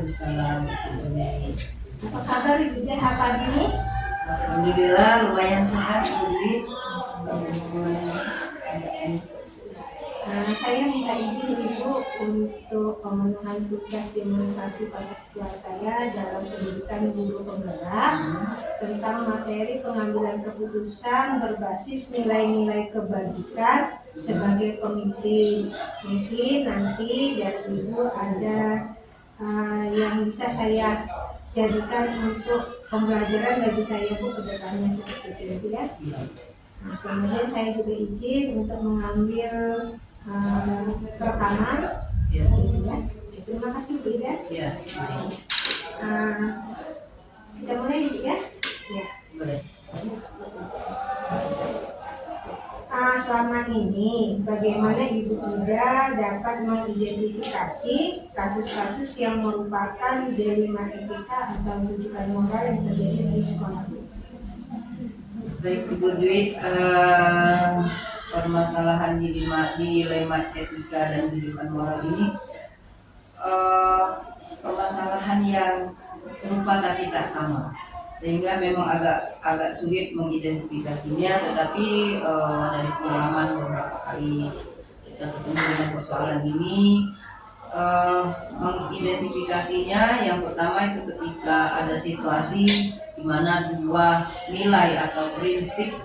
Waalaikumsalam. Apa kabar Ibu Deha pagi ini? Alhamdulillah lumayan sehat Bu Dwi. Saya minta izin Ibu untuk pemenuhan tugas demonstrasi paskibra saya dalam pendidikan guru penggerak tentang materi pengambilan keputusan berbasis nilai-nilai kebajikan sebagai pemimpin. Mungkin nanti dari Ibu ada yang bisa saya jadikan untuk pembelajaran bagi saya Bu ke depannya seperti itu ya. Nah, kemudian saya juga izin untuk mengambil rekaman gitu ya. Terima kasih Bu ya. Kita mulai ya. Ya. Boleh. Selama ini bagaimana Ibu Ida dapat mengidentifikasi kasus-kasus yang merupakan dilema etika atau rujukan moral yang terjadi di sekolah? Baik Ibu Dwi, permasalahan dilema etika dan rujukan moral ini permasalahan yang serupa tapi tak sama, sehingga memang agak sulit mengidentifikasinya. Tetapi dari pengalaman beberapa kali kita ketemu dengan persoalan ini, mengidentifikasinya yang pertama itu ketika ada situasi di mana dua nilai atau prinsip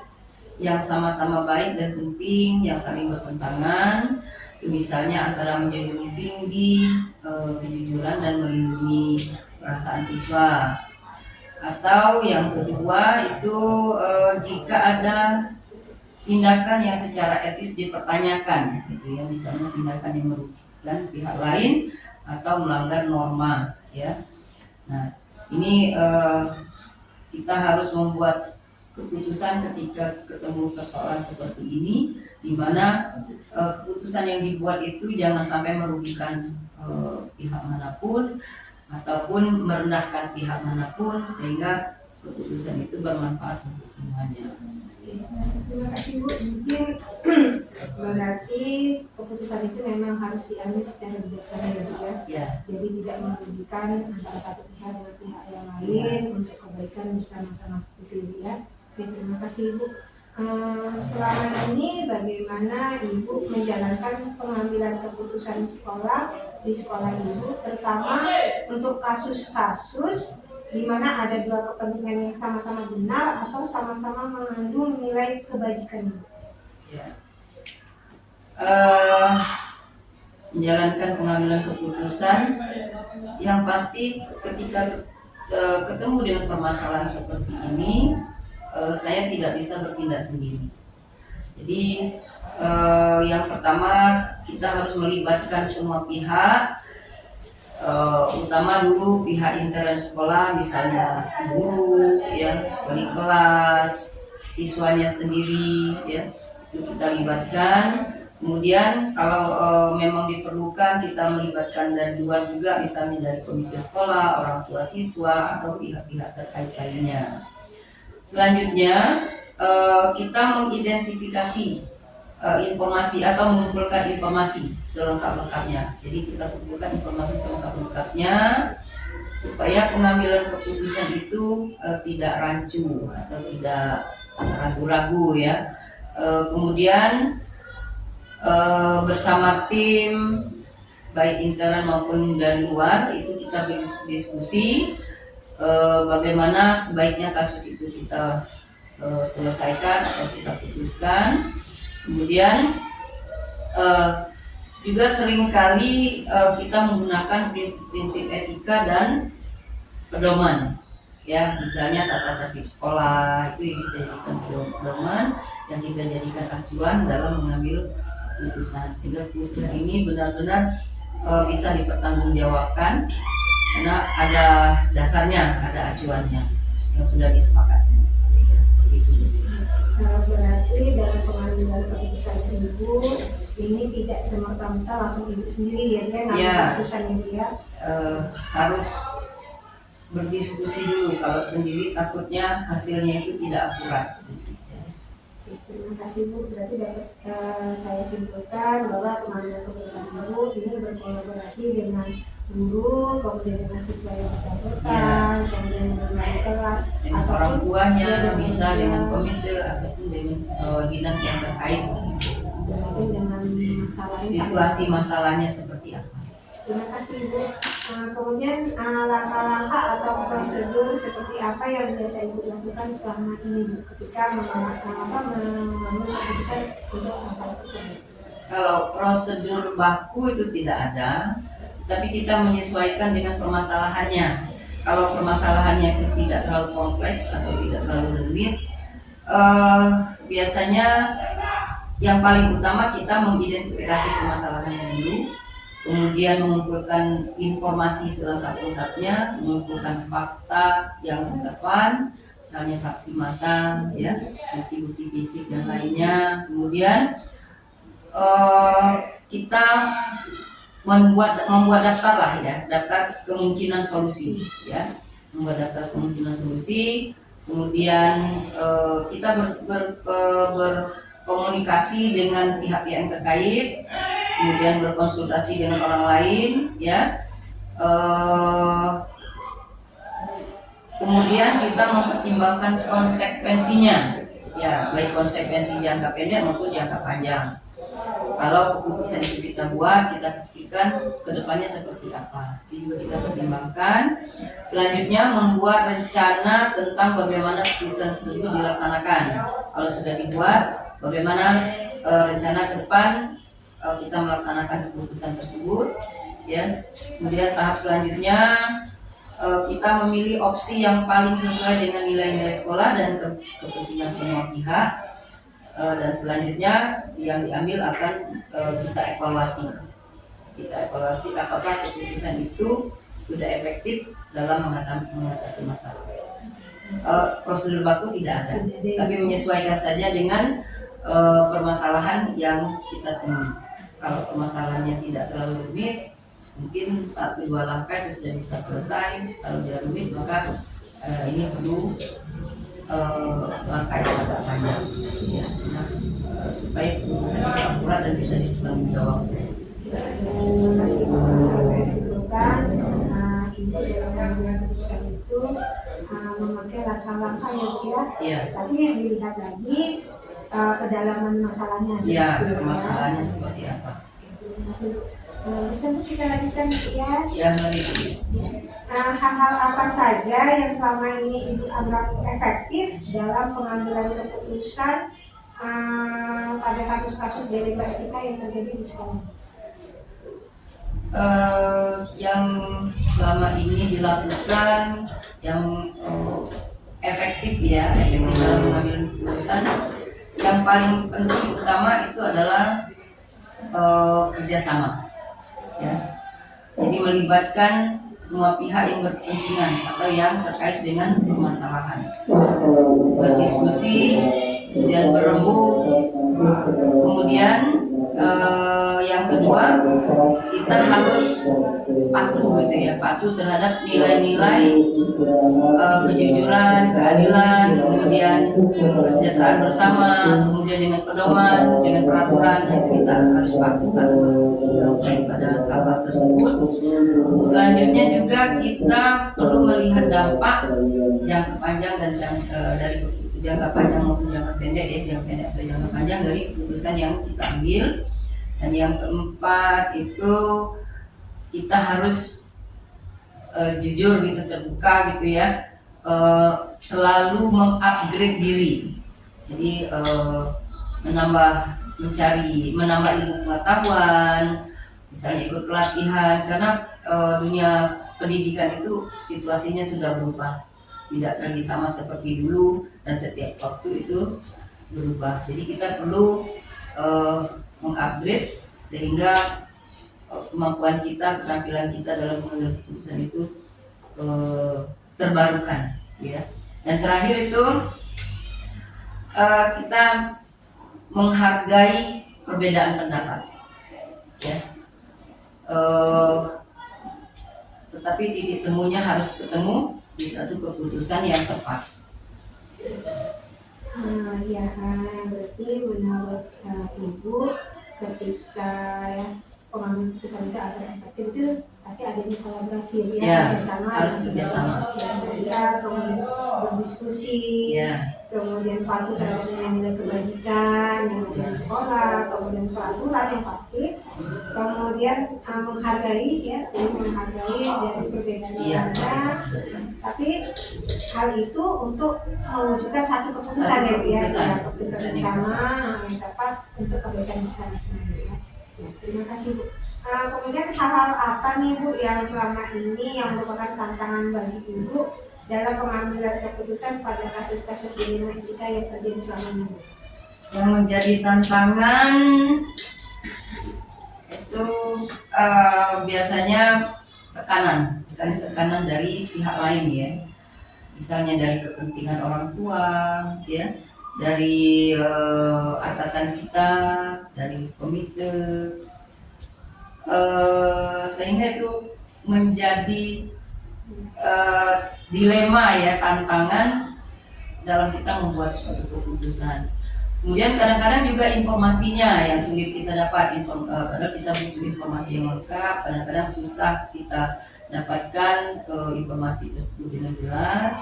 yang sama-sama baik dan penting yang saling bertentangan, itu misalnya antara menjunjung tinggi kejujuran dan melindungi perasaan siswa, atau yang kedua itu jika ada tindakan yang secara etis dipertanyakan, gitu ya, misalnya tindakan yang merugikan pihak lain atau melanggar norma, ya. Nah, ini kita harus membuat keputusan ketika ketemu persoalan seperti ini, di mana keputusan yang dibuat itu jangan sampai merugikan pihak manapun ataupun merendahkan pihak manapun, sehingga keputusan itu bermanfaat untuk semuanya. Terima kasih Bu. Mungkin berarti keputusan itu memang harus diambil secara bijaksana ya Bu ya. Jadi tidak merugikan antara satu pihak dengan pihak yang lain untuk kebaikan bersama-sama seperti itu ya. Oke, terima kasih Ibu. Selama ini bagaimana Ibu menjalankan pengambilan keputusan di sekolah Ibu, terutama untuk kasus-kasus di mana ada dua kepentingan yang sama-sama benar atau sama-sama mengandung nilai kebajikan? Menjalankan pengambilan keputusan, yang pasti ketika ketemu dengan permasalahan seperti ini, saya tidak bisa bertindak sendiri. Jadi yang pertama kita harus melibatkan semua pihak, utama dulu pihak intern sekolah, misalnya guru, ya, wali kelas, siswanya sendiri, ya, itu kita libatkan. Kemudian kalau memang diperlukan kita melibatkan dari luar juga, misalnya dari komite sekolah, orang tua siswa, atau pihak-pihak terkait lainnya. Selanjutnya kita mengidentifikasi informasi atau mengumpulkan informasi selengkap-lengkapnya. Jadi kita kumpulkan informasi selengkap-lengkapnya supaya pengambilan keputusan itu tidak rancu atau tidak ragu-ragu, ya. Kemudian bersama tim baik intern maupun dari luar itu kita berdiskusi bagaimana sebaiknya kasus itu kita selesaikan atau kita putuskan. Kemudian juga seringkali kita menggunakan prinsip-prinsip etika dan pedoman, ya, misalnya tata tertib sekolah itu yang kita jadikan pedoman, yang kita jadikan acuan dalam mengambil keputusan, sehingga keputusan ini benar-benar bisa dipertanggungjawabkan karena ada dasarnya, ada acuannya yang sudah disepakati. Seperti itu. Berarti dalam pengambilan keputusan Ibu ini tidak semerta-merta langsung Ibu sendiri ya ngambil keputusan itu ya. Harus berdiskusi dulu, kalau sendiri takutnya hasilnya itu tidak akurat. Terima kasih Bu. Berarti dapat saya simpulkan bahwa pengambilan keputusan Ibu ini berkolaborasi dengan guru, kemudian dengan siswa yang bersangkutan, kemudian dengan wali kelas, dengan orang tuanya, bisa dengan komite ataupun dengan dinas yang terkait. Berarti dengan masalahnya Situasi masalahnya seperti apa? Terima kasih Ibu. Kemudian langkah-langkah atau prosedur seperti apa yang biasa Ibu lakukan selama ini Bu, ketika mengambil keputusan untuk masalah tersebut? Kalau prosedur baku itu tidak ada, tapi kita menyesuaikan dengan permasalahannya. Kalau permasalahannya itu tidak terlalu kompleks atau tidak terlalu rumit, biasanya yang paling utama kita mengidentifikasi permasalahannya dulu, kemudian mengumpulkan informasi selengkap-lengkapnya, mengumpulkan fakta yang relevan, misalnya saksi mata, ya, bukti-bukti fisik dan lainnya. Kemudian kita membuat daftar lah, ya, daftar kemungkinan solusi, ya, membuat daftar kemungkinan solusi. Kemudian kita berkomunikasi dengan pihak-pihak yang terkait, kemudian berkonsultasi dengan orang lain, ya. Kemudian kita mempertimbangkan konsekuensinya, ya, baik konsekuensi jangka pendek maupun jangka panjang. Kalau keputusan itu kita buat, kita pikirkan kedepannya seperti apa, itu juga kita pertimbangkan. Selanjutnya membuat rencana tentang bagaimana keputusan tersebut dilaksanakan. Kalau sudah dibuat, bagaimana rencana ke depan kita melaksanakan keputusan tersebut, ya. Kemudian tahap selanjutnya kita memilih opsi yang paling sesuai dengan nilai-nilai sekolah dan kepentingan semua pihak. Dan selanjutnya yang diambil akan kita evaluasi apakah keputusan itu sudah efektif dalam mengatasi masalah. Kalau prosedur baku tidak ada, tapi menyesuaikan saja dengan permasalahan yang kita temui. Kalau permasalahannya tidak terlalu rumit, mungkin 1-2 langkah itu sudah bisa selesai. Kalau dia rumit, maka ini perlu langkah yang agak panjang, ya, supaya keputusan itu akurat dan bisa ditanggungjawab. Terima kasih Bu. Saya simpulkan Ibu dalam mengambil keputusan itu memakai langkah-langkah yang tapi yang dilihat lagi kedalaman masalahnya. Ya, masalahnya seperti apa? Terima kasih Bu. Bisa Bu kita lanjutkan ya? Ya, mari. Hal-hal apa saja yang selama ini Ibu anggap efektif dalam pengambilan keputusan pada kasus-kasus dilema etika yang terjadi di sekolah? Yang selama ini dilakukan yang efektif, ya, efektif dalam mengambil keputusan, yang paling penting utama itu adalah kerjasama, ya. Jadi melibatkan semua pihak yang berkepentingan atau yang terkait dengan permasalahan, berdiskusi, kemudian berembuk, kemudian yang kedua kita harus patuh, gitu ya, patuh terhadap nilai-nilai kejujuran, keadilan, kemudian kesejahteraan bersama, kemudian dengan pedoman, dengan peraturan, itu kita harus patuh pada hal tersebut. Selanjutnya juga kita perlu melihat dampak jangka panjang dan dari jangka panjang maupun jangka pendek, ya, jangka pendek atau jangka panjang dari keputusan yang kita ambil. Dan yang keempat itu kita harus jujur, gitu, terbuka, gitu ya, selalu mengupgrade diri. Jadi menambah ilmu pengetahuan, misalnya ikut pelatihan, karena dunia pendidikan itu situasinya sudah berubah, tidak lagi sama seperti dulu, dan setiap waktu itu berubah. Jadi kita perlu mengupgrade sehingga kemampuan kita, keterampilan kita dalam mengambil keputusan itu terbarukan, ya. Dan terakhir itu kita menghargai perbedaan pendapat, ya. Tetapi titik temunya harus ketemu di satu keputusan yang tepat. Ya, berarti menurut Ibu ketika pengambilan keputusan itu agar efektif itu pasti adanya kolaborasi Ya, kerjasama, harus kerjasama. kemudian berdiskusi, kemudian patuh terhadap nilai-nilai kebajikan yang ada di sekolah, kemudian peraturan yang pasti, kemudian menghargai dari perbedaan yang ada, tapi hal itu untuk mewujudkan satu keputusan keputusan bersama yang tepat untuk kebaikan bersama semuanya. Terima kasih Bu. Kemudian hal-hal apa nih Bu yang selama ini yang merupakan tantangan bagi Ibu dalam pengambilan keputusan pada kasus-kasus dilema etika yang terjadi selama ini Bu? Yang menjadi tantangan itu biasanya tekanan dari pihak lain ya, misalnya dari kepentingan orang tua ya, dari atasan kita, dari komite, sehingga itu menjadi dilema ya, tantangan dalam kita membuat suatu keputusan. Kemudian kadang-kadang juga informasinya yang sulit kita dapat, padahal kita butuh informasi yang lengkap, kadang-kadang susah kita dapatkan informasi tersebut dengan jelas.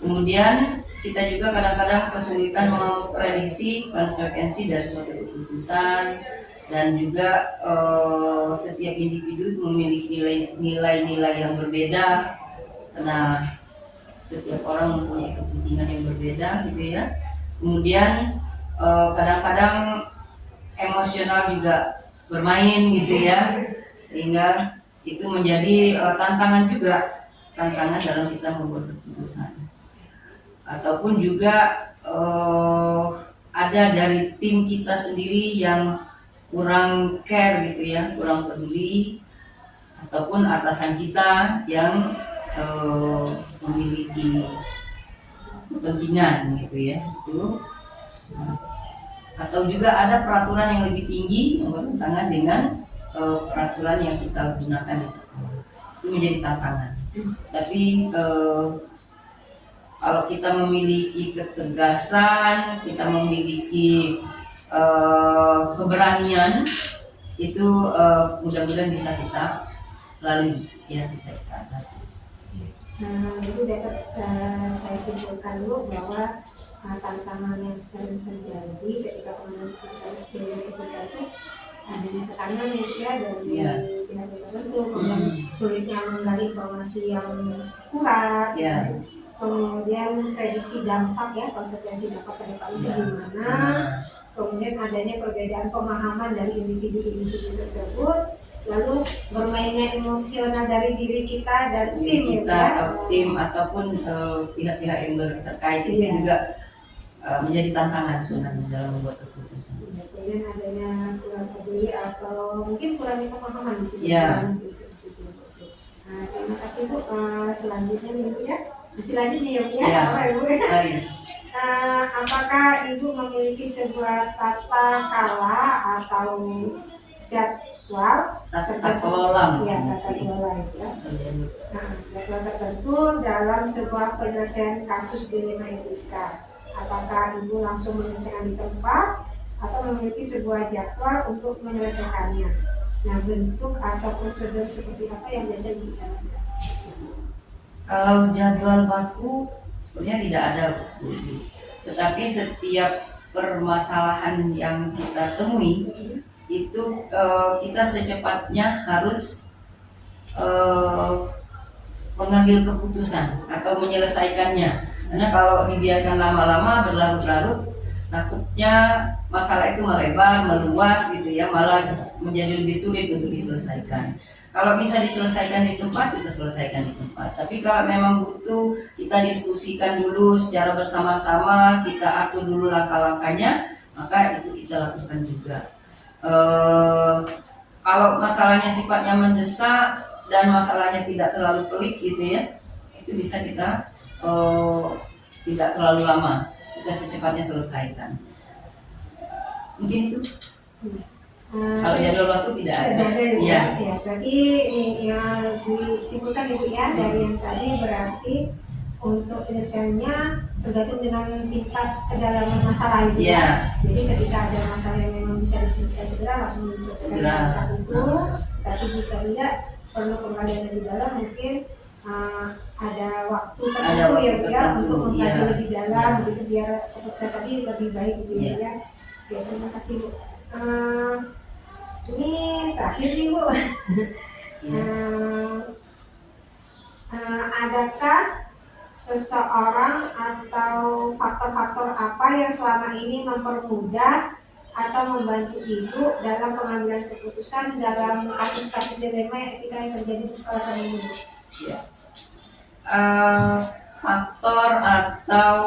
Kemudian kita juga kadang-kadang kesulitan memprediksi konsekuensi dari suatu keputusan, dan juga setiap individu memiliki nilai-nilai yang berbeda, karena setiap orang mempunyai kepentingan yang berbeda gitu ya. Kemudian kadang-kadang emosional juga bermain gitu ya, sehingga itu menjadi tantangan dalam kita membuat keputusan. Ataupun juga ada dari tim kita sendiri yang kurang care gitu ya, kurang peduli, ataupun atasan kita yang memiliki kepentingan gitu ya, itu. Atau juga ada peraturan yang lebih tinggi yang bertentangan dengan peraturan yang kita gunakan di sekolah. Itu menjadi tantangan. Tapi kalau kita memiliki ketegasan, kita memiliki keberanian, itu mudah-mudahan bisa kita lalui ya, bisa kita atasi. Itu dapat saya simpulkan dulu bahwa tantangan yang sering terjadi ketika pengambilan keputusan ketika itu adanya tekanan ya dari pihak tertentu, kemudian sulitnya menggali informasi yang akurat, kemudian prediksi dampak ya, konsekuensi dampak ke depan itu gimana, kemudian adanya perbedaan pemahaman dari individu-individu tersebut, lalu bermainnya emosional dari diri kita dan tim ataupun pihak-pihak yang terkait itu juga menjadi tantangan sebenarnya dalam membuat keputusan. Kemudian adanya kurang peduli atau mungkin kurang pemahaman di sini. Terima kasih Bu. Selanjutnya nih Bu ya. Masih lanjut nih ya Bu ya. Apakah Ibu memiliki sebuah tata kala atau jadwal kelola ya, tata kelola itu ya. Jadwal tertentu dalam sebuah penyelesaian kasus dilema etika? Apakah Ibu langsung menyelesaikan di tempat atau memiliki sebuah jadwal untuk menyelesaikannya? Nah, bentuk atau prosedur seperti apa yang biasa dijalankan? Kalau jadwal baku sebenarnya tidak ada, tetapi setiap permasalahan yang kita temui itu kita secepatnya harus mengambil keputusan atau menyelesaikannya. Karena kalau dibiarkan lama-lama berlarut-larut, takutnya masalah itu melebar, meluas gitu ya, malah menjadi lebih sulit untuk diselesaikan. Kalau bisa diselesaikan di tempat, kita selesaikan di tempat. Tapi kalau memang butuh, kita diskusikan dulu secara bersama-sama, kita atur dulu langkah-langkahnya, maka itu kita lakukan juga. Kalau masalahnya sifatnya mendesak dan masalahnya tidak terlalu pelik gitu ya, itu bisa kita tidak terlalu lama, kita secepatnya selesaikan. Mungkin itu. Kalau jadwal waktu tidak ada. Ya, berarti yang disimpulkan Ibu ya dari yang tadi, berarti untuk penyelesaiannya tergantung dengan tingkat kedalaman masalah itu ya. Jadi ketika ada masalah yang memang bisa diselesaikan segera, langsung diselesaikan saat itu. Tapi jika tidak, perlu pengkajian lebih dalam, mungkin ada waktu Ada tertentu waktu ya Bu ya tertentu, untuk mengkaji iya. lebih dalam Iya. gitu biar keputusan tadi lebih baik gitu Iya. ya. Oke, terima kasih Bu. Ini terakhir nih Bu. Iya. Adakah seseorang atau faktor-faktor apa yang selama ini mempermudah atau membantu ibu dalam pengambilan keputusan dalam kasus-kasus dilema etika yang terjadi di sekolah saya ini? Ya. Faktor atau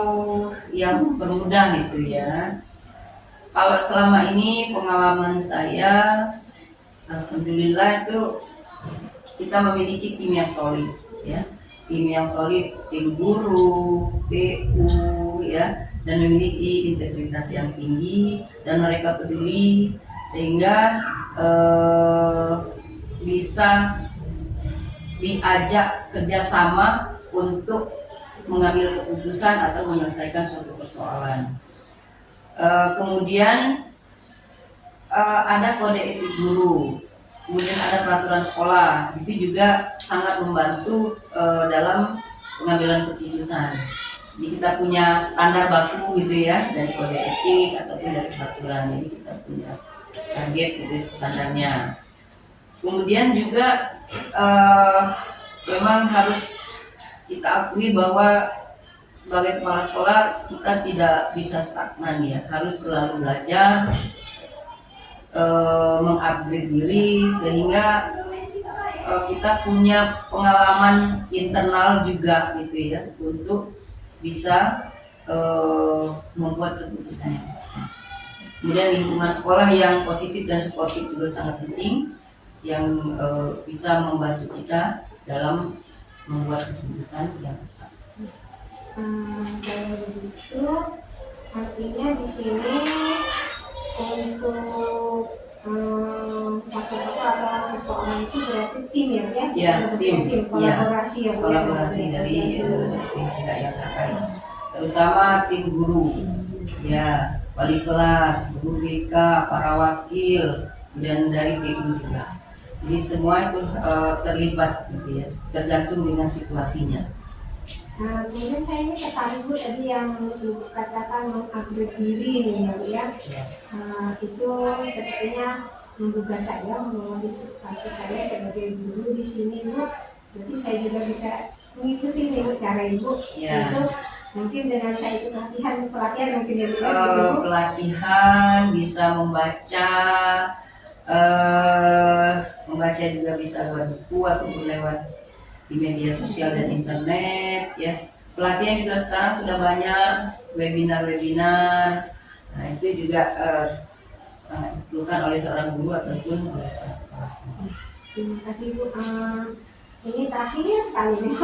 yang permudah gitu ya. Kalau selama ini pengalaman saya, alhamdulillah itu kita memiliki tim yang solid ya. Tim yang solid, tim guru, TU ya, dan memiliki integritas yang tinggi dan mereka peduli sehingga bisa diajak kerjasama untuk mengambil keputusan atau menyelesaikan suatu persoalan. Kemudian ada kode etik guru, kemudian ada peraturan sekolah, itu juga sangat membantu dalam pengambilan keputusan. Jadi kita punya standar baku gitu ya, dari kode etik ataupun dari peraturan. Jadi kita punya target gitu standarnya. Kemudian juga memang harus kita akui bahwa sebagai kepala sekolah kita tidak bisa stagnan ya, harus selalu belajar, mengupgrade diri sehingga kita punya pengalaman internal juga gitu ya untuk bisa membuat keputusan yang tepat. Kemudian lingkungan sekolah yang positif dan suportif juga sangat penting, yang bisa membantu kita dalam membuat keputusan yang tepat. Kalau begitu artinya di sini untuk pasangan atau seseorang itu berarti tim ya? Ya, tim. Kolaborasi ya. Kolaborasi dari pihak yang terkait, terutama tim guru, ya, wali kelas, guru BK, para wakil, dan dari TU juga. Jadi semua itu terlibat gitu ya, tergantung dengan situasinya. Kemudian saya ini tertarik Bu tadi yang Ibu katakan mengupgrade diri nih ya Bu ya. Itu sepertinya menggugah saya, memotivasi saya sebagai guru di sini Bu. Jadi saya juga bisa mengikuti nih Bu cara Ibu. Ya. Itu mungkin dengan saya ikut pelatihan mungkin ya Bu. Pelatihan, bisa membaca, membaca juga bisa lewat buku ataupun lewat di media sosial dan internet ya. Pelatihan juga sekarang sudah banyak, webinar. Nah itu juga sangat diperlukan oleh seorang guru ataupun oleh seorang kepala sekolah. Terima kasih Bu. Ini terakhir sekali nih.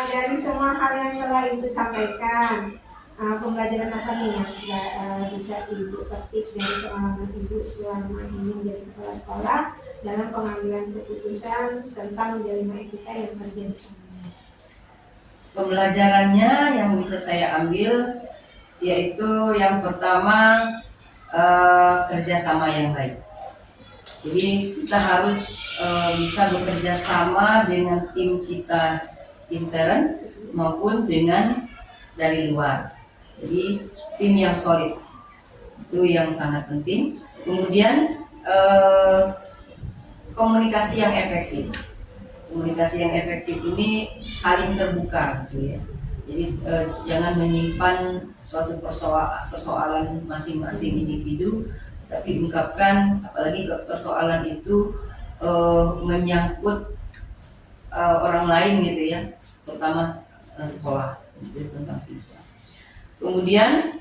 Dari semua hal yang telah Ibu sampaikan, pembelajaran apa nih yang bisa Ibu petik dari pengalaman Ibu selama ini menjadi kepala sekolah dalam pengambilan keputusan tentang menjalin etika yang terjadi selama ini? Pembelajarannya yang bisa saya ambil yaitu yang pertama kerjasama yang baik. Jadi kita harus bisa bekerja sama dengan tim kita intern maupun dengan dari luar. Jadi tim yang solid itu yang sangat penting. Kemudian komunikasi yang efektif. Komunikasi yang efektif ini saling terbuka gitu ya. Jadi jangan menyimpan suatu persoalan masing-masing individu, tapi ungkapkan, apalagi persoalan itu menyangkut orang lain gitu ya, terutama sekolah, tentang siswa. Kemudian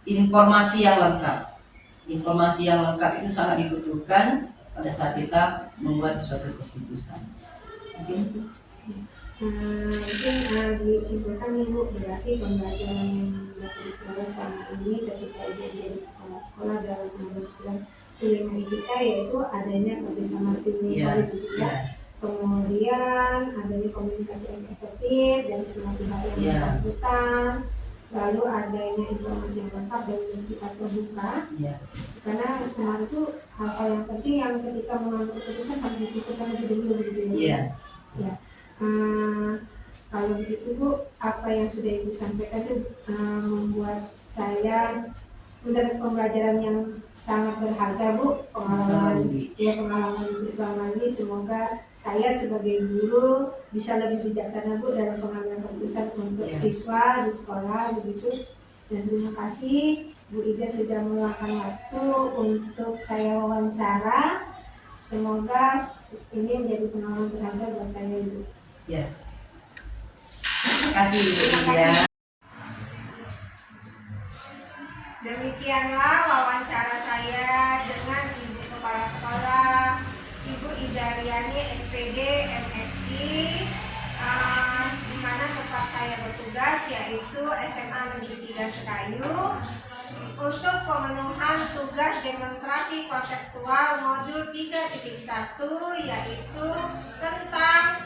informasi yang lengkap. Informasi yang lengkap itu sangat dibutuhkan pada saat kita membuat suatu keputusan. Mungkin disimpulkan Ibu, berarti pembelajaran yang diperoleh selama ini ketika Ibu menjadi kepala sekolah dalam menentukan dilema etika yaitu adanya kerjasama tim yang solid ya. Kemudian adanya komunikasi yang efektif dari semua pihak yang bersangkutan. lalu adanya informasi yang lengkap dan bersifat terbuka. Ya. Karena semua itu hal-hal yang penting yang ketika mengambil keputusan harus dipikirkan lebih dulu begitu ya. Iya. Ya. Kalau begitu Bu, apa yang sudah Ibu sampaikan itu membuat saya mendapat pembelajaran yang sangat berharga Bu. Pengalaman Ibu selama ini, semoga saya sebagai guru bisa lebih bijaksana Bu dalam pengambilan keputusan untuk siswa di sekolah begitu. Dan terima kasih Bu Ida sudah meluangkan waktu untuk saya wawancara. Semoga ini menjadi pengalaman berharga buat saya Ibu. Ya. Terima kasih Bu Ida. Demikianlah wawancara saya dengan Ibu Kepala Sekolah Ibu Ida Riani SPD MSI, di mana tempat saya bertugas yaitu SMA Negeri 3 Sekayu, untuk pemenuhan tugas demonstrasi kontekstual modul 3.1, yaitu tentang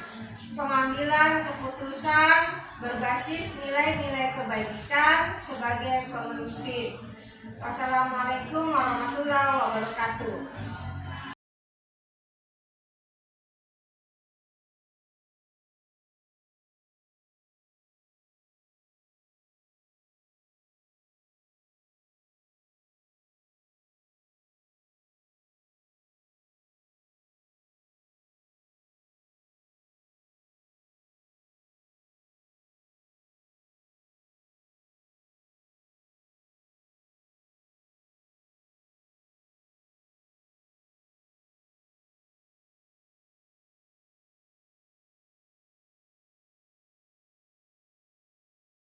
pengambilan keputusan berbasis nilai-nilai kebaikan sebagai pemimpin. Wassalamualaikum warahmatullahi wabarakatuh.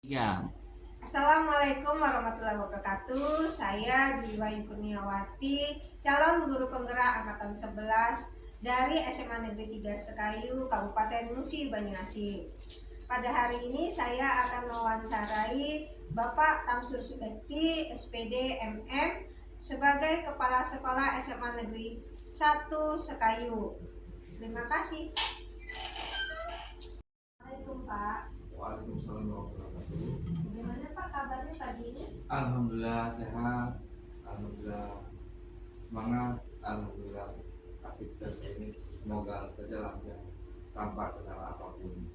Ya. Assalamualaikum warahmatullahi wabarakatuh. Saya Dwiwayu Kurniawati, calon guru penggerak angkatan 11 dari SMA Negeri 3 Sekayu, Kabupaten Musi Banyuasin. Pada hari ini saya akan mewawancarai Bapak Tamsur Subekti SPD MM sebagai Kepala Sekolah SMA Negeri 1 Sekayu. Terima kasih. Assalamualaikum Pak. Waalaikumsalam warahmatullahi wabarakatuh. Bagaimana Pak kabarnya pagi ini? Alhamdulillah sehat, alhamdulillah semangat, alhamdulillah aktivitas ini semoga saja lancar tanpa kendala apapun.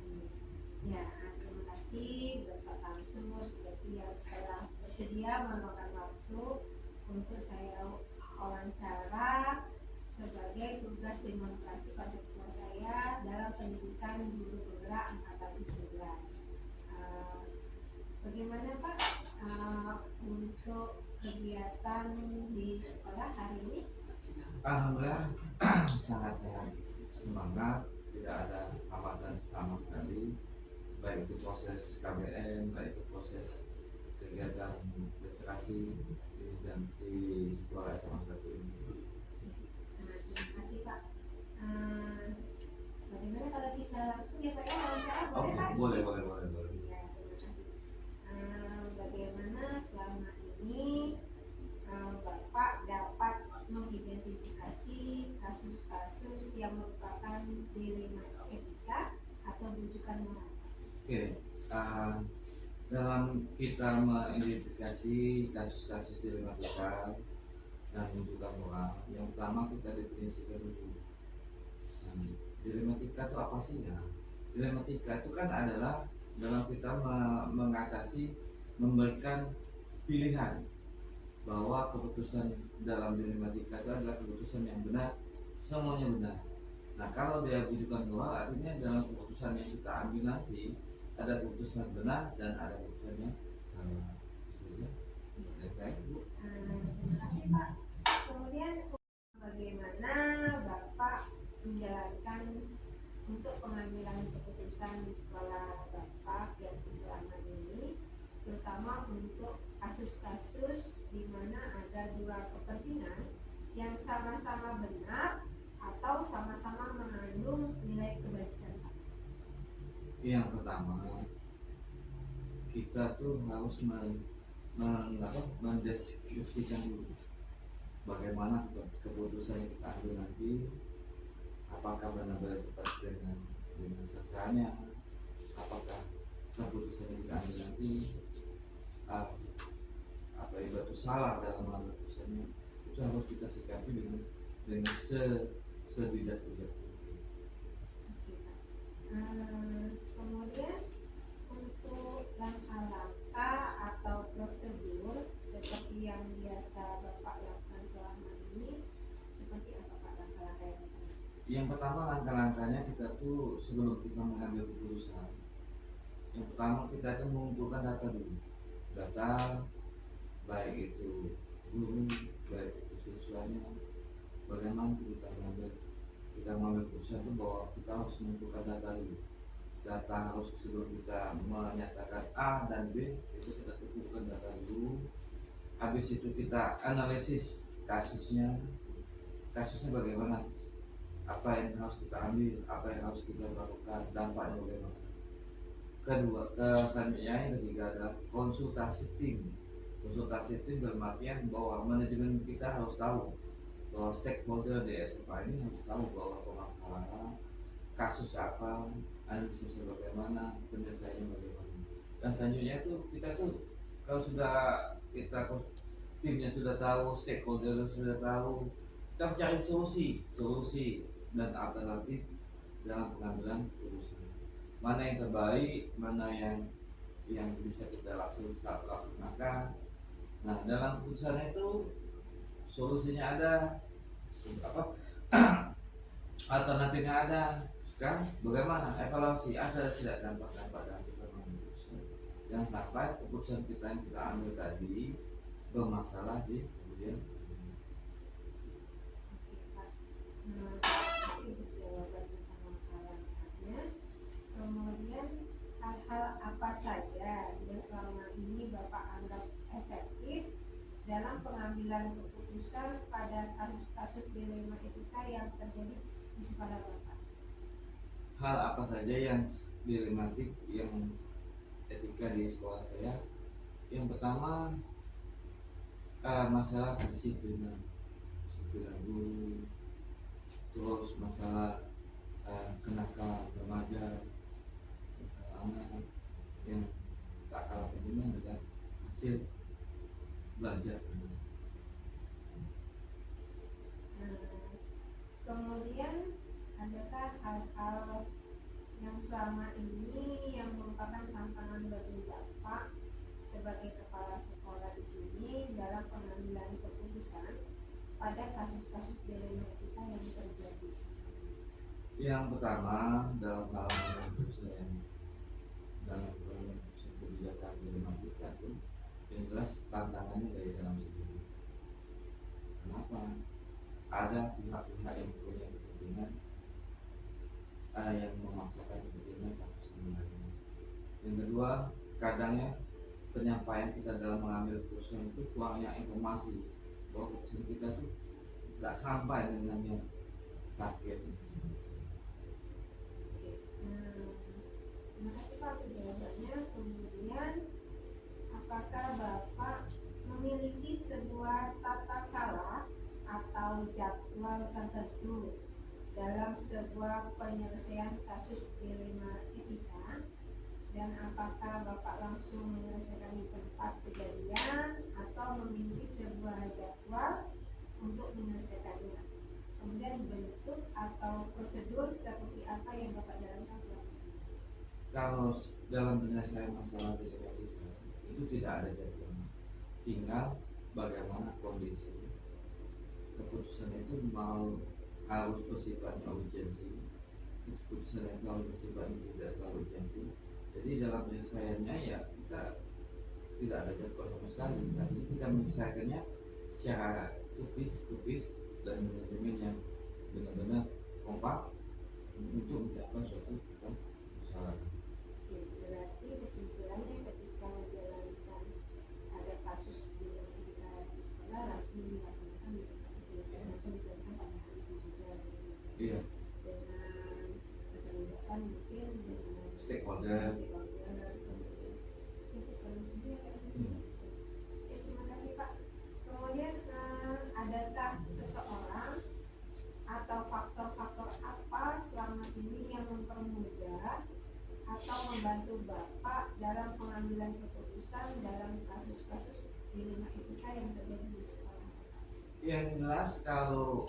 Ya, terima kasih Bapak Tamsur seperti yang telah bersedia meluangkan waktu untuk saya wawancara sebagai tugas demonstrasi kontekstual saya dalam pendidikan guru penggerak angkatan 11. Bagaimana Pak untuk kegiatan di sekolah hari ini? Alhamdulillah sangat sehat, semangat, tidak ada hambatan sama sekali, baik itu proses KBM, baik itu proses kegiatan literasi dan di sekolah SMA 1 ini. Terima kasih Pak. Bagaimana kalau kita langsung ya Pak ya wawancara, boleh Pak? Boleh. Ya, terima kasih. Bagaimana selama ini Bapak dapat mengidentifikasi kasus-kasus yang merupakan dilema etika atau rujukan moral? Oke, dalam kita mengidentifikasi kasus-kasus dilematika dan rujukan moral, yang pertama kita definisikan dulu. Dilematika itu apa sih ya? Dilematika itu kan adalah dalam kita mengatasi, memberikan pilihan bahwa keputusan dalam dilematika itu adalah keputusan yang benar, semuanya benar. Nah, kalau dia rujukan moral artinya dalam keputusan yang kita ambil nanti ada keputusan benar dan ada keputusan yang salah. Terima kasih Pak. Kemudian bagaimana Bapak menjalankan untuk pengambilan keputusan di sekolah Bapak yang selama ini, terutama untuk kasus-kasus di mana ada dua kepentingan yang sama-sama benar atau sama-sama mengandung nilai kebajikan Pak? Yang pertama, kita tuh harus mendeskripsikan dulu bagaimana keputusan yang kita ambil nanti, apakah benar-benar tepat dengan sasarannya, apakah keputusan yang kita ambil nanti ah, apa itu salah dalam mengambil keputusannya, itu harus kita sikapi dengan sebijak-bijak. Oke, Pak. Kemudian untuk langkah-langkah atau prosedur seperti yang biasa Bapak lakukan selama ini, seperti apa Pak langkah-langkah yang pertama? Yang pertama, langkah-langkahnya kita tuh sebelum kita mengambil keputusan, yang pertama kita akan mengumpulkan data dulu. Data baik itu guru, baik itu siswanya, bagaimana kita mengambil keputusan itu bahwa kita harus mengumpulkan data dulu. Data harus sebelum kita menyatakan A dan B, itu kita kumpulkan data dulu. Habis itu kita analisis kasusnya bagaimana, apa yang harus kita ambil, apa yang harus kita lakukan, dampaknya bagaimana. Kedua, selanjutnya yang ketiga adalah konsultasi tim. Konsultasi tim dalam artian bahwa manajemen kita harus tahu, bahwa stakeholder di SMA ini harus tahu bahwa permasalahan kasus apa, analisisnya bagaimana, penyelesaiannya bagaimana. Dan selanjutnya itu kita tuh kalau sudah timnya sudah tahu, stakeholder sudah tahu, kita mencari solusi dan alternatif dalam pengambilan keputusan. Mana yang terbaik, mana yang bisa kita laksanakan. Nah, dalam keputusan itu solusinya ada, apa alternatifnya ada. Sekarang bagaimana evaluasi, ada tidak dampak-dampak dalam kita mengambil keputusan, yang sampai keputusan kita yang kita ambil tadi bermasalah di kemudian. Oke, Pak. Terima kasih untuk jawaban tentang langkah-langkahnya. Kemudian hal-hal apa saja yang selama ini Bapak anggap efektif dalam pengambilan keputusan pada kasus-kasus dilema etika yang terjadi di sekolah Bapak? Hal apa saja yang dilematik yang etika di sekolah saya? Yang pertama, masalah kedisiplinan guru, terus masalah kenakalan remaja, anak yang tak kalah pentingnya adalah hasil belajar. Kemudian adakah hal-hal yang selama ini yang merupakan tantangan bagi Bapak sebagai kepala sekolah di sini dalam pengambilan keputusan pada kasus-kasus dilema etika yang terjadi? Yang pertama, dalam hal keputusan kebijakan dilema etika itu yang jelas tantangannya dari dalam sendiri. Kenapa? Ada pihak-pihak yang punya kepentingan, yang memaksakan kepentingan satu sama lain. Yang kedua, kadangnya penyampaian kita dalam mengambil keputusan itu kurangnya informasi bahwa keputusan kita tuh nggak sampai dengan yang target. Terima kasih Pak untuk jawabannya. Kemudian, apakah Bapak memiliki sebuah tata cara atau jadwal tertentu dalam sebuah penyelesaian kasus dilema etika, dan apakah Bapak langsung menyelesaikan di tempat kejadian atau memiliki sebuah jadwal untuk menyelesaikannya? Kemudian bentuk atau prosedur seperti apa yang Bapak jalankan selama ini? Kalau dalam penyelesaian masalah dilema etika itu tidak ada jadwal, tinggal bagaimana kondisi keputusan itu harus bersifatnya urgensi, keputusan itu harus bersifatnya tidak terlalu urgensi. Jadi dalam penyelesaiannya ya kita tidak ada jadwal sama sekali. Jadi kita menyelesaikannya secara tupis dan manajemen yang benar-benar kompak untuk mencapai suatu usaha. Berarti kesimpulannya ketika menjalankan ada kasus dilema etika di sekolah langsung dilaksanakan di tempat kejadian, langsung diselesaikan pada hari itu juga. Iya. Dengan keterlibatan mungkin dengan Stakeholder. Terima kasih Pak. Kemudian adakah seseorang atau faktor-faktor apa selama ini yang mempermudah atau membantu Bapak dalam pengambilan dilema etika yang terjadi di sekolah? Yang jelas kalau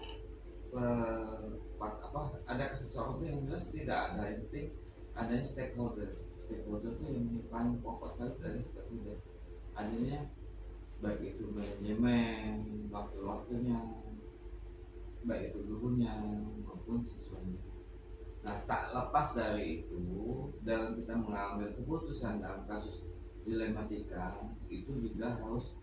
ada sesuatu yang jelas tidak ada, yang penting adanya stakeholder. Stakeholder itu yang paling pokok sekali dari stakeholder. Adanya baik itu manajemen, waktu-waktunya, baik itu gurunya maupun siswanya. Nah, tak lepas dari itu, dalam kita mengambil keputusan dalam kasus dilematika itu juga harus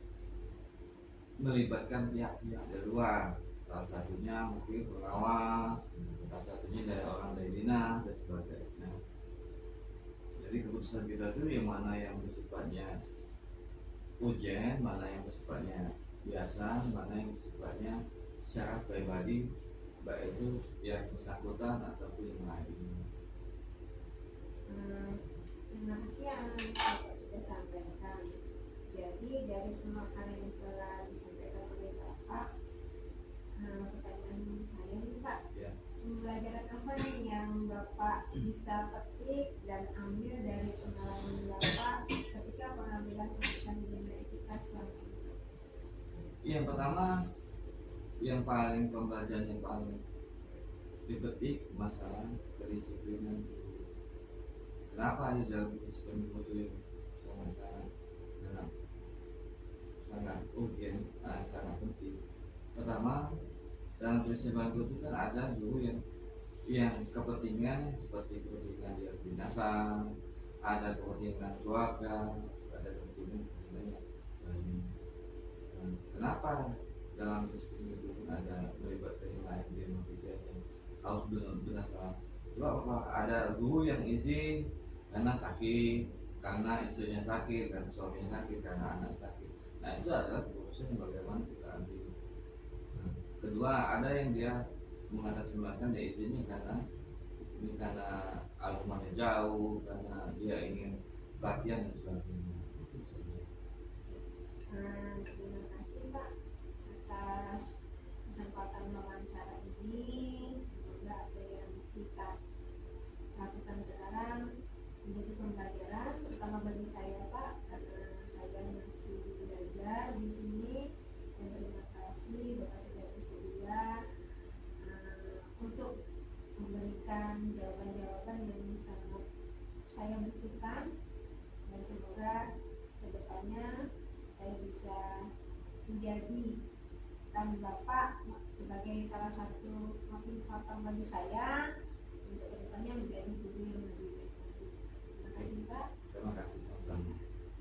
melibatkan pihak-pihak dari luar. Salah satunya mungkin pengawas, salah satunya dari orang dari dinas dan sebagainya. Jadi keputusan kita itu yang mana yang bersifatnya ujian, mana yang bersifatnya biasa, mana yang bersifatnya secara pribadi, baik itu yang bersangkutan ataupun yang lain. Terima kasih yang Bapak sudah sampaikan. Jadi dari semua hal yang telah disampaikan oleh Bapak, pertanyaan saya nih Pak, Ya. pembelajaran apa nih yang Bapak bisa petik dan ambil dari pengalaman Bapak ketika pengambilan keputusan dilema etika selama ini? Yang pertama, yang paling pembelajaran yang paling dipetik masalah kedisiplinan. Kenapa di dalam kedisiplinan itu yang sangat urgen, sangat penting. Pertama, dalam kedisiplinan itu kan ada guru yang kepentingan seperti kepentingan dia kedinasan, ada kepentingan keluarga, ada kepentingan yang lain. Kenapa dalam disiplin itu ada melibatkan yang lain dia yang harus benar-benar salah? Apa ada guru yang izin karena sakit, karena istrinya sakit, karena suaminya sakit, karena anak sakit. Nah, itu adalah keputusan yang bagaimana kita ambil. Nah, kedua, ada yang dia mengatasnamakan dia izinnya karena rumahnya jauh, karena dia ingin pelatihan dan sebagainya. Terima kasih Pak atas kesempatan wawancara ini. Semoga apa yang kita lakukan sekarang menjadi pembelajaran, terutama bagi saya Pak, karena saya masih belajar di sini. Dan terima kasih Bapak sudah bersedia untuk memberikan jawaban-jawaban yang sangat saya butuhkan, dan semoga kedepannya saya bisa menjadi dan Bapak sebagai salah satu motivator bagi saya untuk kedepannya menjadi guru yang lebih baik lagi. Terima kasih Pak. Terima kasih.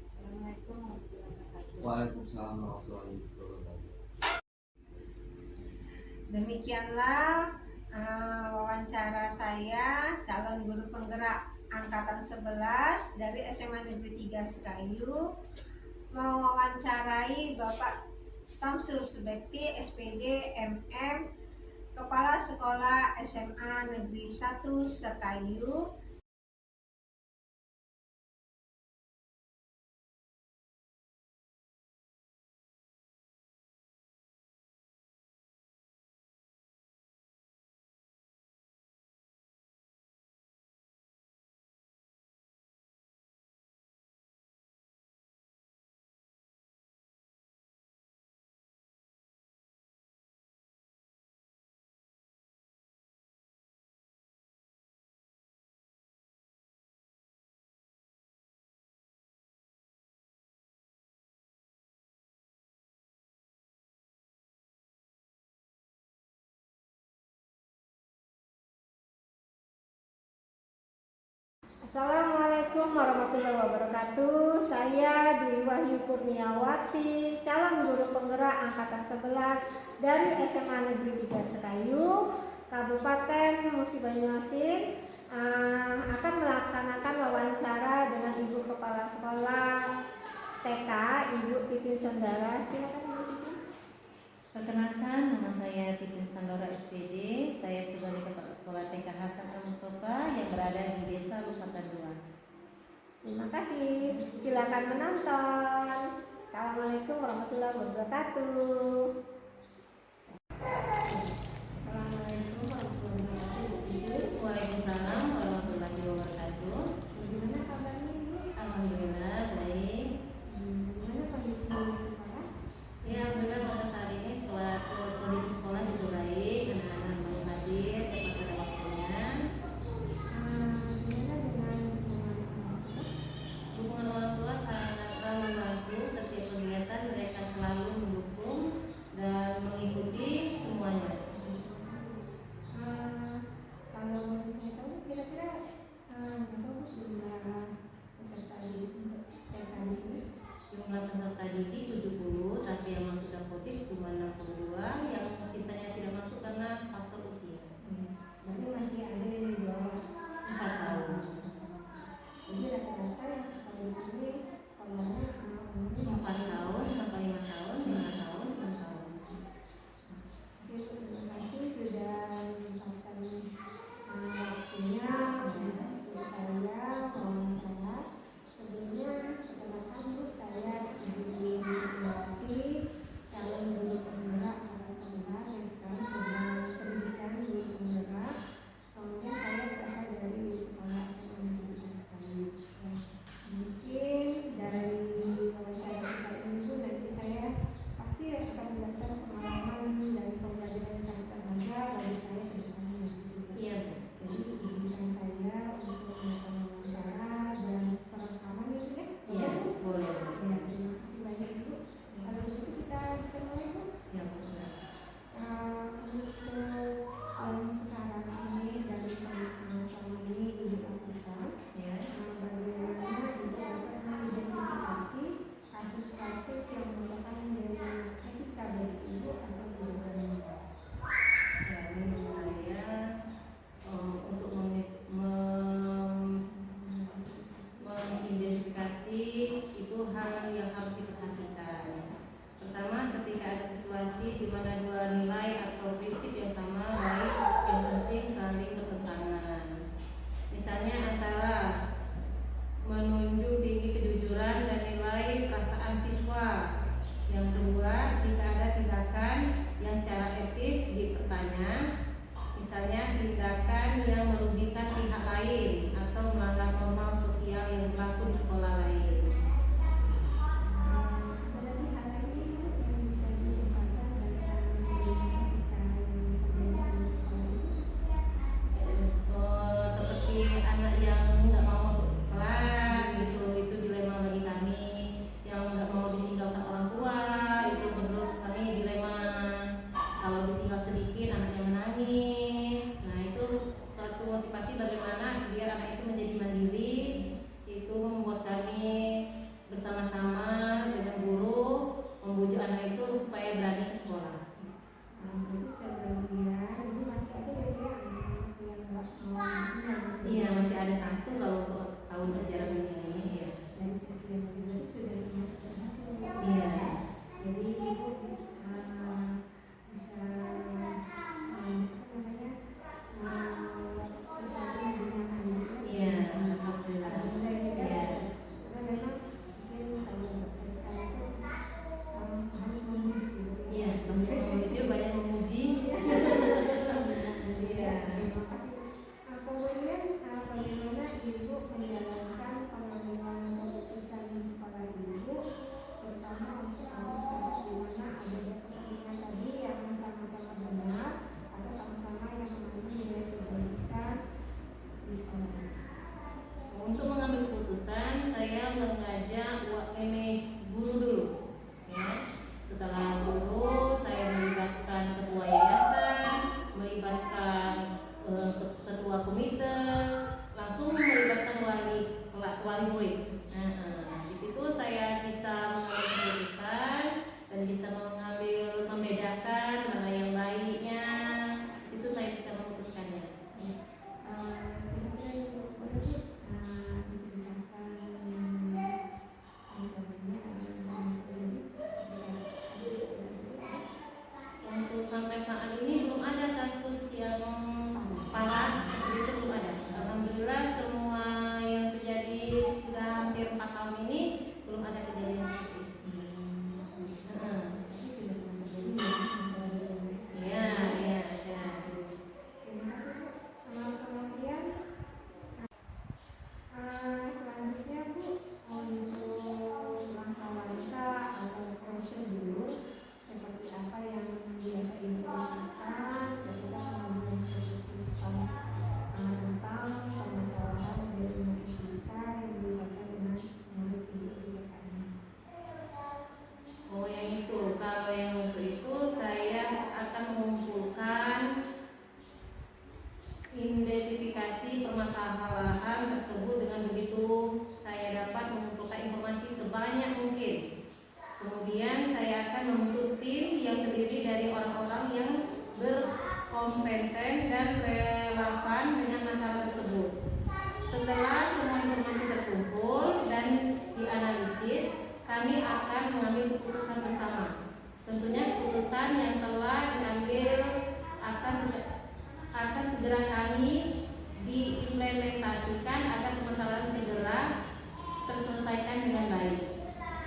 Assalamualaikum warahmatullahi wabarakatuh. Waalaikumsalam warahmatullahi wabarakatuh. Demikianlah wawancara saya, calon guru penggerak angkatan 11 dari SMA Negeri 3 Sekayu, mewawancarai Bapak Tamsul Subekti SPD MM, Kepala Sekolah SMA Negeri 1 Sekayu. Assalamualaikum warahmatullahi wabarakatuh. Saya Dwi Wahyu Kurniawati, calon guru penggerak angkatan 11 dari SMA Negeri 3 Sekayu, Kabupaten Musi Banyuasin, akan melaksanakan wawancara dengan Ibu Kepala Sekolah TK, Ibu Titin Sondara. Silakan Ibu Titin. Perkenalkan, nama saya Titin Sandora SPD. Saya sebagai Kepala Sekolah TK Hasan Al Mustafa yang berada di Desa Lupatan 2. Terima kasih. Silakan menonton. Assalamualaikum warahmatullahi wabarakatuh. Assalamualaikum warahmatullahi wabarakatuh. Waalaikumsalam warahmatullahi wabarakatuh. Bagaimana kabarnya Ibu? Alhamdulillah baik. Gimana kondisi sekolah? membujuk anak itu supaya berani ke sekolah. Berarti sebagian ini masih ada ya dia anak yang nggak mau Iya, masih ada satu kalau untuk tahun ajaran ini ya. dari sekian itu sudah termasuk berhasil. Iya. Jadi ibu bisa bisa apa namanya sesuatu yang menyenangkan diri. Iya, alhamdulillah. Alhamdulillah ya. Iya. Karena memang mungkin kalau untuk mereka itu harus memuji gitu. Iya, memuji banyak memuji. Iya. Terima kasih. Kemudian bagaimana ibu menjalankan pengambilan keputusan di sekolah ibu, terutama untuk kasus-kasus di mana ada kepentingan tadi yang sama-sama benar atau sama-sama yang mengandung nilai kebaikan di sekolah. Untuk mengambil keputusan, saya mengajak guru dulu. Ya. Setelah guru, saya melibatkan ketua yayasan, melibatkan ketua komite, langsung melibatkan wali murid. Di situ saya bisa mengambil keputusan dan bisa membedakan mana yang baiknya. Itu saya bisa memutuskannya. Kira-kira ibu boleh menceritakan Untuk sampai saat ini belum ada kasus yang parah seperti itu, belum ada. Alhamdulillah semua yang terjadi sudah hampir 4 tahun ini belum ada kejadian seperti itu. Iya, iya, ada. Terima kasih Bu. Kemudian selanjutnya Bu, untuk langkah wanita atau prosedur seperti apa yang biasa ibu lakukan ketika mengambil keputusan tentang permasalahan dari etika yang berkaitan dengan murid ibu ini. Oh yang itu, kalau yang untuk itu saya akan mengumpulkan identifikasi permasalahan tersebut. Dengan begitu saya dapat mengumpulkan informasi sebanyak mungkin. Kemudian saya akan membentuk tim yang terdiri dari orang-orang yang berkompeten dan relevan dengan masalah tersebut. Setelah semua informasi terkumpul dan dianalisis, kami akan mengambil keputusan bersama. Tentunya keputusan yang telah diambil akan segera kami diimplementasikan agar permasalahan segera terselesaikan dengan baik.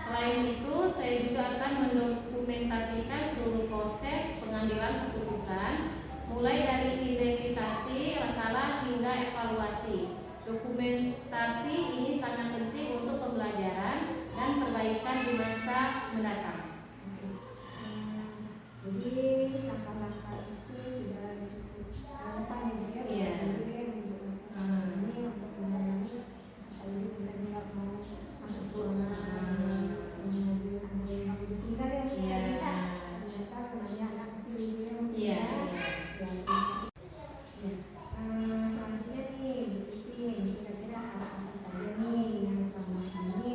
Selain itu, saya juga akan mendokumentasikan seluruh proses pengambilan keputusan, mulai dari identifikasi masalah hingga evaluasi. Dokumentasi ini sangat penting untuk pembelajaran dan perbaikan di masa mendatang. Jadi langkah-langkah itu sudah cukup relevan ya Bu, Iya. ini untuk menangani supaya kita tidak mau masuk sekolah kemudian ada yang kamu tinggal ya Bu, Iya. ternyata namanya anak kecil ini ya Bu. Iya. Selanjutnya nih Bu Titin, kira-kira hal apa saja nih yang selama ini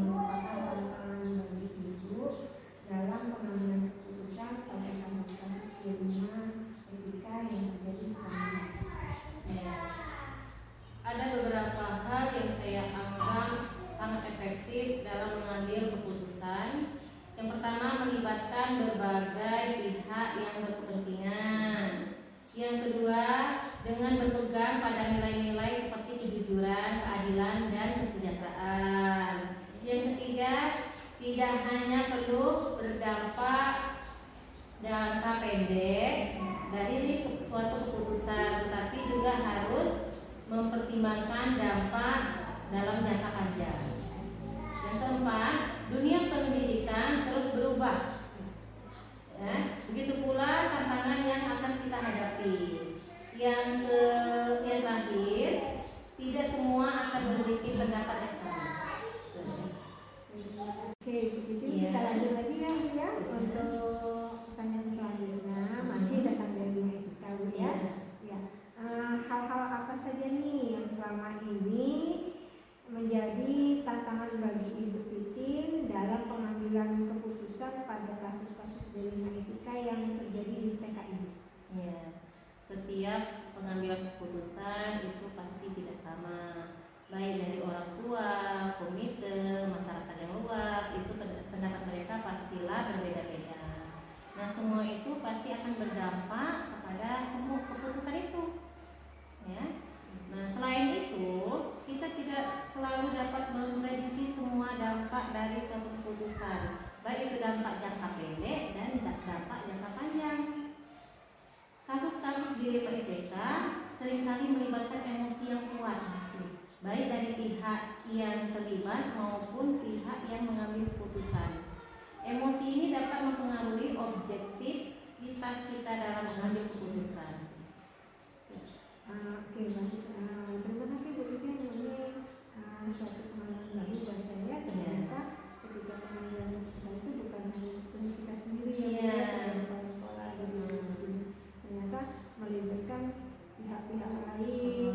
merupakan tantangan bagi ibu dalam pengambilan keputusan pada kasus-kasus kriminal etika yang terjadi selama ini. Ya. Ada beberapa hal yang saya anggap sangat efektif dalam mengambil keputusan. Yang pertama, melibatkan berbagai pihak yang berkepentingan. Yang kedua, dengan berpegang pada nilai-nilai seperti kejujuran, keadilan, dan kesejahteraan. Yang ketiga, tidak hanya perlu berdampak jangka pendek dari suatu keputusan, tetapi juga harus mempertimbangkan dampak dalam jangka panjang. Yang keempat, dunia pendidikan terus berubah. Ya, begitu pula tantangan yang akan kita hadapi. Yang terakhir, tidak semua akan memiliki pendapat yang sama. Oke, begitu Iya. kita lanjut lagi ya Bu ya untuk pertanyaan selanjutnya masih datang dari etika Bu ya. Ya, hal-hal apa saja nih yang selama ini menjadi tantangan bagi Ibu Titin dalam pengambilan keputusan pengambilan keputusan itu pasti tidak sama, baik dari orang tua, komite, masyarakat yang luas, itu pendapat mereka pastilah berbeda-beda. Nah, semua itu pasti akan berdampak kepada semua keputusan itu, ya. Nah, selain itu, kita tidak selalu dapat memprediksi semua dampak dari suatu keputusan, baik itu dampak jangka pendek dan dampak jangka panjang. Kasus-kasus di ITK seringkali melibatkan emosi yang kuat, baik dari pihak yang terlibat maupun pihak yang mengambil keputusan. Emosi ini dapat mempengaruhi objektivitas kita dalam mengambil keputusan. Oke, bagus. Terima kasih Bu Titin, ini suatu pengalaman baru buat saya. Ternyata ketika pengambilan keputusan itu bukan hanya untuk kita sendiri ya, sebagai kepala sekolah gitu. Ternyata melibatkan pihak-pihak lain,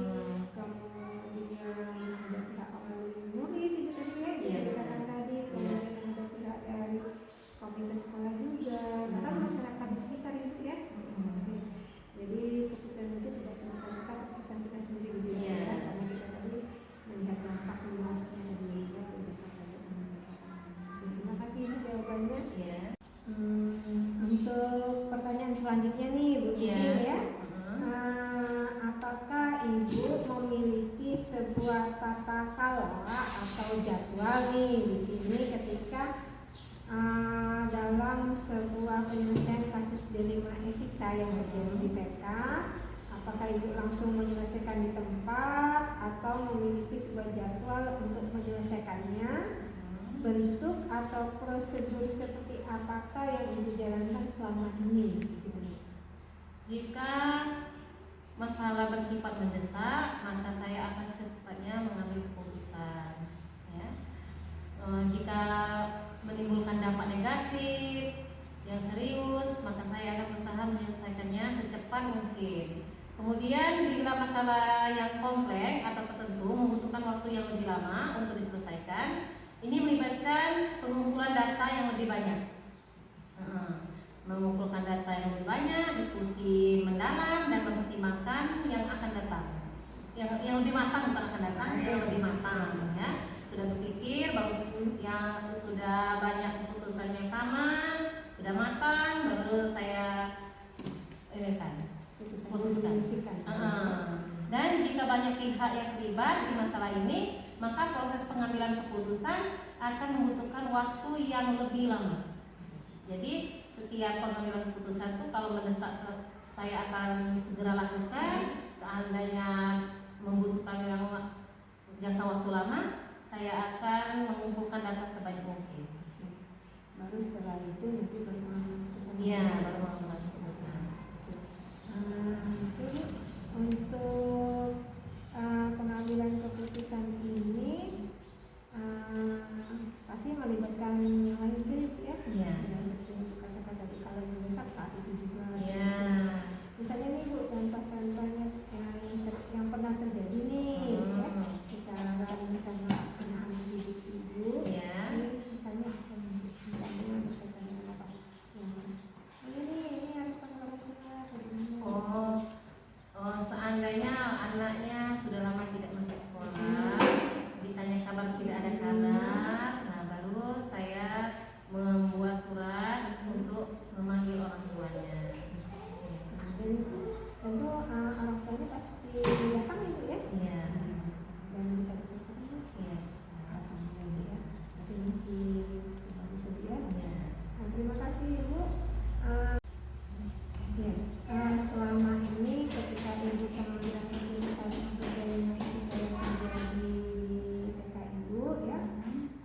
kemudian ada pihak pemilih murid gitu tadi ya, dikatakan tadi, kemudian ada pihak dari komite sekolah juga, bahkan masyarakat di sekitar itu ya. Jadi keputusan itu tidak semata-mata keputusan kita sendiri gitu ya, karena kita tadi melihat dampak luasnya dari terima kasih ini jawabannya. Untuk pertanyaan selanjutnya nih Bu Titin ya, apakah Ibu memiliki sebuah tata kelola atau jadwal nih di sini ketika dalam sebuah penyelesaian kasus dilema etika yang terjadi di TK, apakah Ibu langsung menyelesaikan di tempat atau memiliki sebuah jadwal untuk menyelesaikannya? Bentuk atau prosedur seperti apakah yang Ibu jalankan selama ini? Jika masalah bersifat mendesak, maka saya akan secepatnya mengambil keputusan, ya. Jika menimbulkan dampak negatif yang serius, maka saya akan berusaha menyelesaikannya secepat mungkin. Kemudian bila masalah yang kompleks atau tertentu membutuhkan waktu yang lebih lama untuk diselesaikan, ini melibatkan pengumpulan data yang lebih banyak. Mengumpulkan data yang lebih banyak, diskusi mendalam dan mempertimbangkan yang akan datang. Yang lebih matang, bukan akan datang, yang lebih matang, ya. Sudah berpikir, baru yang sudah banyak keputusan yang sama, sudah matang, baru saya putuskan. Dan jika banyak pihak yang terlibat di masalah ini, maka proses pengambilan keputusan akan membutuhkan waktu yang lebih lama. Jadi setiap pengambilan keputusan itu kalau mendesak saya akan segera lakukan, seandainya membutuhkan jangka waktu lama, saya akan mengumpulkan data sebanyak mungkin. Baru setelah itu nanti baru mengambil keputusan. Iya, baru mengambil keputusan. Untuk pengambilan keputusan ini pasti melibatkan yang lain juga ya. Iya. Katakan tadi kalau mendesak saat itu juga. Iya. Misalnya nih Bu, contoh-contohnya yang pernah terjadi nih, ya. Secara misalnya pernah didik Ibu, Iya. misalnya berkaitan dengan apa? Ini harus pengelolaan seandainya anaknya sudah lama tidak masuk sekolah, ditanya kabar tidak ada kabar, nah baru saya membuat surat untuk memanggil orang tuanya. Dan itu tentu orang tuanya pasti datang itu ya? Iya. Dan bisa diselesaikan. Iya. Alhamdulillah ya. Tapi masih sedia. Iya. Nah, terima kasih Ibu. Selama ini ketika Ibu pengambilan keputusan untuk dilema etika yang terjadi di TK Ibu ya,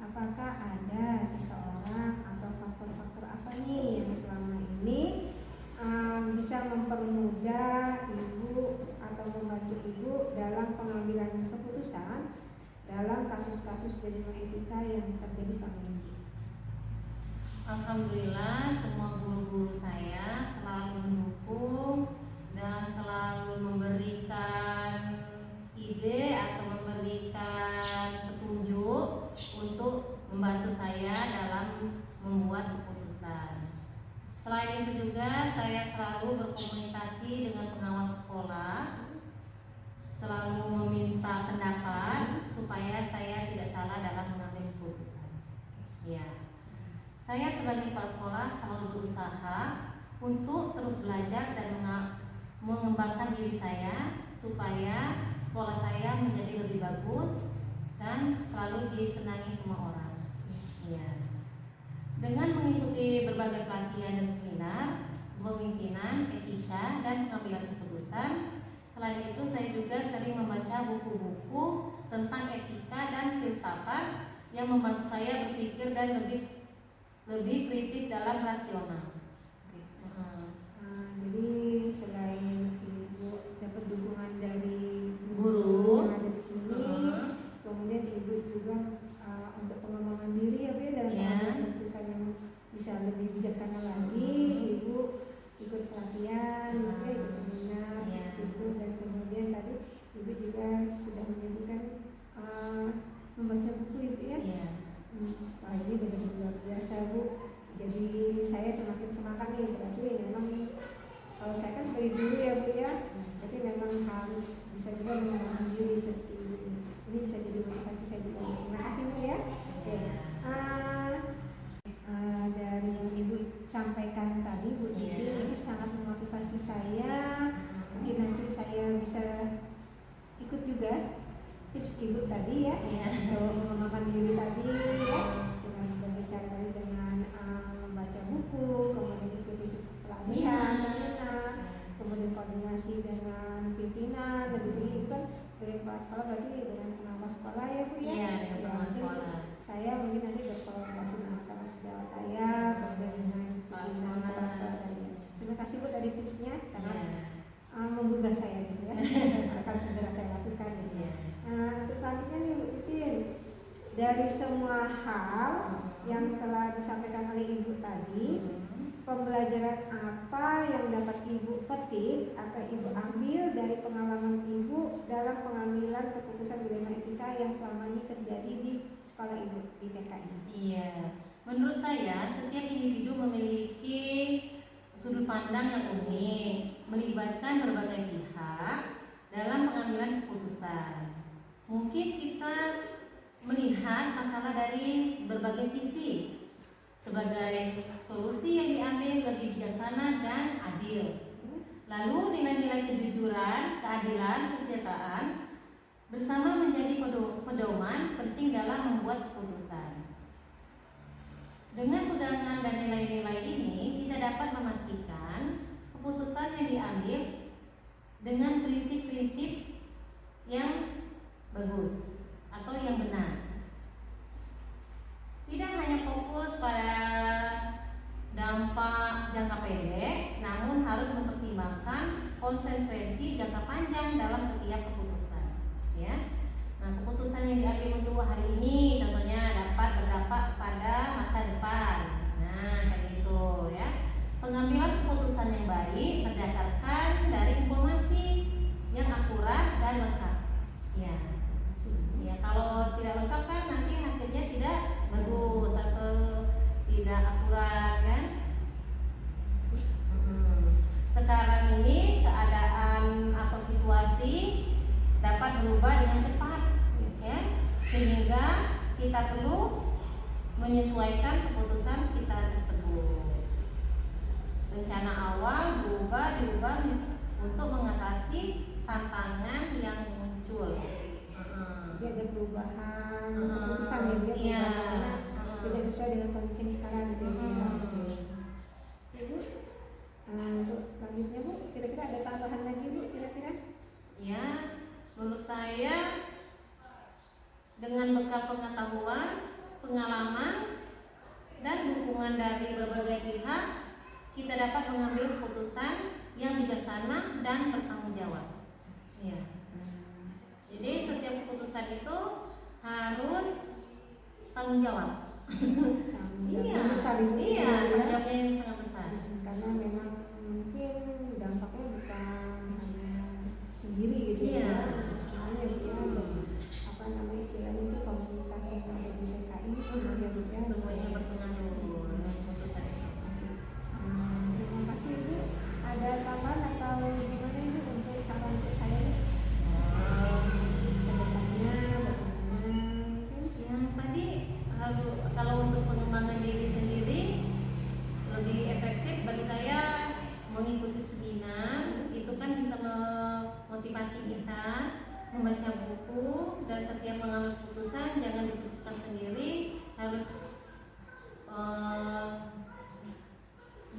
apakah ada seseorang atau faktor-faktor apa nih yang selama ini bisa mempermudah Ibu atau membantu Ibu dalam pengambilan keputusan dalam kasus-kasus dilema etika yang terjadi selama ini? Alhamdulillah, semua guru-guru saya selalu mendukung dan selalu memberikan ide atau memberikan petunjuk untuk membantu saya dalam membuat keputusan. Selain itu juga saya selalu berkomunikasi dengan pengawas sekolah selalu meminta pendapat supaya saya tidak salah dalam mengambil keputusan. Ya, saya sebagai kepala sekolah selalu berusaha untuk terus belajar dan mengembangkan diri saya supaya sekolah saya menjadi lebih bagus dan selalu disenangi semua orang. Ya. Dengan mengikuti berbagai pelatihan dan seminar, kepemimpinan, etika, dan pengambilan keputusan. Selain itu, saya juga sering membaca buku-buku tentang etika dan filsafat yang membantu saya berpikir dan lebih kritis dalam rasional. Jadi selain ibu dapat dukungan dari Guru yang ada di sini, kemudian ibu juga untuk pengembangan diri ya Bu, dalam pengambilan keputusan yang bisa lebih bijaksana lagi, ibu ikut pelatihan, ikut seminar seperti itu, dan kemudian tadi ibu juga sudah menyebutkan membaca buku ibu ya. Wah, ini benar-benar luar biasa Bu. Jadi saya semakin semangat nih, berarti memang kalau saya kan sebagai guru ya Bu ya, jadi memang harus bisa juga mengembangkan diri seperti ini. Ini bisa jadi motivasi saya juga. Terima kasih Bu ya. Dari yang Ibu sampaikan tadi Bu Titi, itu sangat memotivasi saya. Mungkin nanti saya bisa ikut juga tips Ibu tadi ya, untuk mengembangkan diri tadi ya, dengan berbicara tadi dengan membaca buku, kemudian ikuti pelatihan, seminar, kemudian koordinasi dengan pimpinan, lebih itu kan dari kepala sekolah berarti dengan pengawas sekolah ya Bu ya. Iya, dengan pengawas sekolah. Saya mungkin nanti berkolaborasi dengan kepala sekolah saya, berkolaborasi dengan pimpinan kepala sekolah saya. Terima kasih Bu tadi tipsnya, sangat menggugah saya gitu ya. Akan segera saya lakukan gitu ya. Untuk selanjutnya nih Bu Titin, dari semua hal yang telah disampaikan oleh Ibu tadi, pembelajaran apa yang dapat Ibu petik atau Ibu ambil dari pengalaman Ibu dalam pengambilan keputusan dilema etika yang selama ini terjadi di sekolah Ibu di TK ini? Iya, menurut saya setiap individu memiliki sudut pandang yang unik, melibatkan berbagai pihak dalam pengambilan keputusan. Mungkin kita melihat masalah dari berbagai sisi. Sebagai solusi yang diambil lebih bijaksana dan adil. Lalu nilai-nilai kejujuran, keadilan, kesejahteraan bersama menjadi pedoman penting dalam membuat keputusan. Dengan pegangan dan nilai-nilai ini, kita dapat memastikan keputusan yang diambil dengan prinsip-prinsip yang bagus atau yang benar. Tidak hanya fokus pada dampak jangka pendek, namun harus mempertimbangkan konsekuensi jangka panjang dalam setiap keputusan. Ya, nah keputusan yang diambil untuk hari ini contohnya dapat berdampak pada masa depan. Nah, kayak gitu ya. Pengambilan keputusan yang baik berdasarkan dari informasi yang akurat dan lengkap. Ya, ya kalau tidak lengkap kan nanti hasilnya tidak bagus atau tidak akurat kan. Sekarang ini keadaan atau situasi dapat berubah dengan cepat ya, sehingga kita perlu menyesuaikan keputusan kita tersebut. Rencana awal diubah untuk mengatasi tantangan yang muncul. Dia ada perubahan keputusan ya dia karena tidak sesuai dengan kondisi sekarang gitu ya. Ibu, untuk selanjutnya Bu, kira-kira ada tambahan lagi Bu kira-kira? Ya, menurut saya dengan bekal pengetahuan, pengalaman, dan dukungan dari berbagai pihak, kita dapat mengambil keputusan yang bijaksana dan bertanggung jawab. Ya. Jadi setiap keputusan itu harus tanggung jawab. Iya, besar itu iya, ya. tanggung jawabnya yang sangat besar. Karena memang mungkin dampaknya bukan hanya sendiri gitu Iya. Semuanya gitu ya. Dan apa namanya istilahnya itu komunitas yang ada di DKI semuanya gitu ya. Semuanya berpengaruh dengan keputusan itu. Terima kasih Bu. Ada tambahan atau gimana Ibu untuk saran untuk saya nih?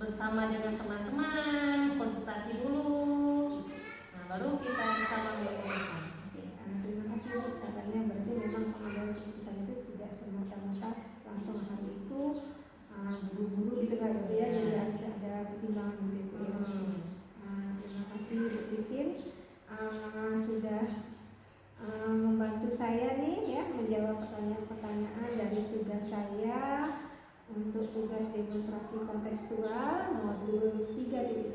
bersama dengan teman-teman, konsultasi dulu. Nah, baru kita bisa mengambil keputusan. Oke, terima kasih Bu sarannya. Berarti memang pengambilan keputusan itu tidak semata-mata langsung hari itu buru-buru gitu kan ya, jadi harus ada pertimbangan gitu ya. Terima kasih Bu Titin sudah membantu saya nih ya menjawab pertanyaan-pertanyaan dari tugas saya untuk tugas demonstrasi kontekstual modul 3.1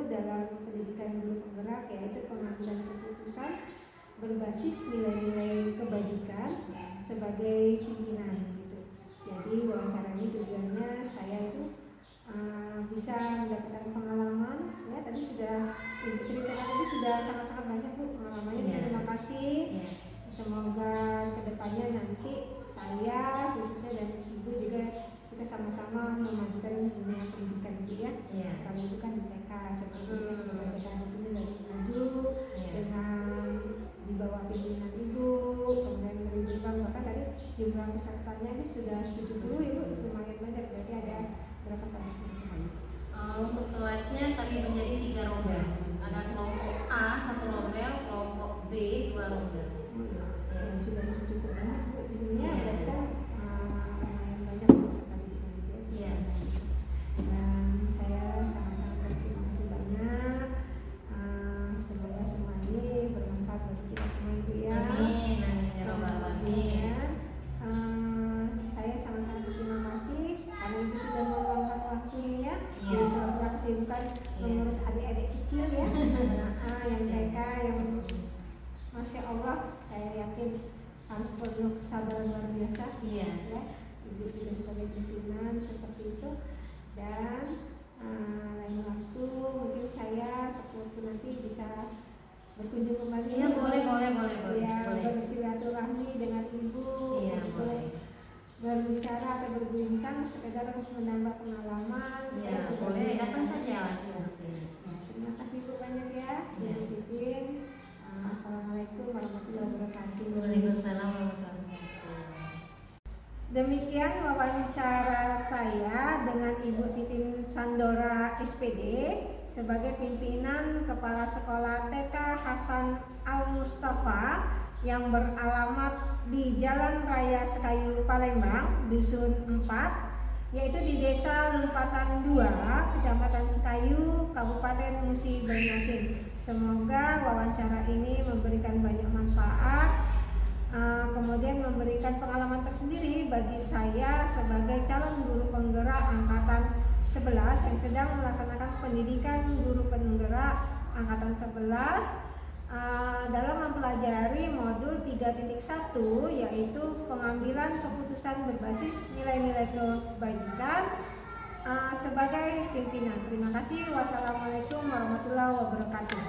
dalam pendidikan guru penggerak, yaitu pengambilan keputusan berbasis nilai-nilai kebajikan sebagai pimpinan gitu. Jadi wawancara ini tujuannya saya itu bisa mendapatkan pengalaman ya, tadi sudah Ibu ceritakan tadi sudah sangat-sangat banyak Bu pengalamannya. Terima kasih. Semoga kedepannya nanti saya khususnya dan Ibu juga kita sama-sama memajukan dunia pendidikan itu ya. Kalau itu kan di TK seperti itu, semoga kita di sini dari maju dengan di bawah pimpinan Ibu, kemudian lebih berkembang. Bahkan tadi jumlah pesertanya ini sudah 70 Ibu, lumayan banyak. Berarti ada berapa kelas? Untuk kelasnya kami menjadi 3 rombel. Ada kelompok A 1 rombel, kelompok B 2 rombel. Sudah cukup banyak Bu di sini ya. Berarti kan lumayan banyak peserta didikan juga. Dan saya sangat-sangat berterima kasih banyak. Semoga semua ini bermanfaat bagi kita semua Ibu ya. Amin, amin ya rabbal alamin. Saya sangat-sangat berterima kasih karena Ibu sudah meluangkan waktunya di sela-sela kesibukan mengurus adik-adik kecil ya. Yang TK yang Masya Allah, saya yakin harus penuh kesabaran luar biasa ya. Ibu juga sebagai pimpinan seperti itu. Dan lain waktu mungkin saya sepuluh nanti bisa berkunjung kembali. Iya, boleh. Bersilaturahmi dengan Ibu untuk berbicara atau berbincang sekedar menambah pengalaman. Boleh, datang saja langsung ke sini. Terima kasih Bu banyak ya. Ibu Titin. Assalamualaikum warahmatullahi wabarakatuh. Waalaikumsalam warahmatullahi wabarakatuh. Demikian wawancara saya dengan Ibu Titin Sandora SPD sebagai pimpinan Kepala Sekolah TK Hasan Al Mustafa yang beralamat di Jalan Raya Sekayu Palembang, Dusun 4, yaitu di Desa Lempatan 2, Kecamatan Sekayu, Kabupaten Musi Banyuasin. Semoga wawancara ini memberikan banyak manfaat, kemudian memberikan pengalaman tersendiri bagi saya sebagai calon guru penggerak angkatan 11 yang sedang melaksanakan pendidikan guru penggerak angkatan 11 dalam mempelajari modul 3.1, yaitu pengambilan keputusan berbasis nilai-nilai kebajikan sebagai pimpinan. Terima kasih. Wassalamualaikum warahmatullahi wabarakatuh.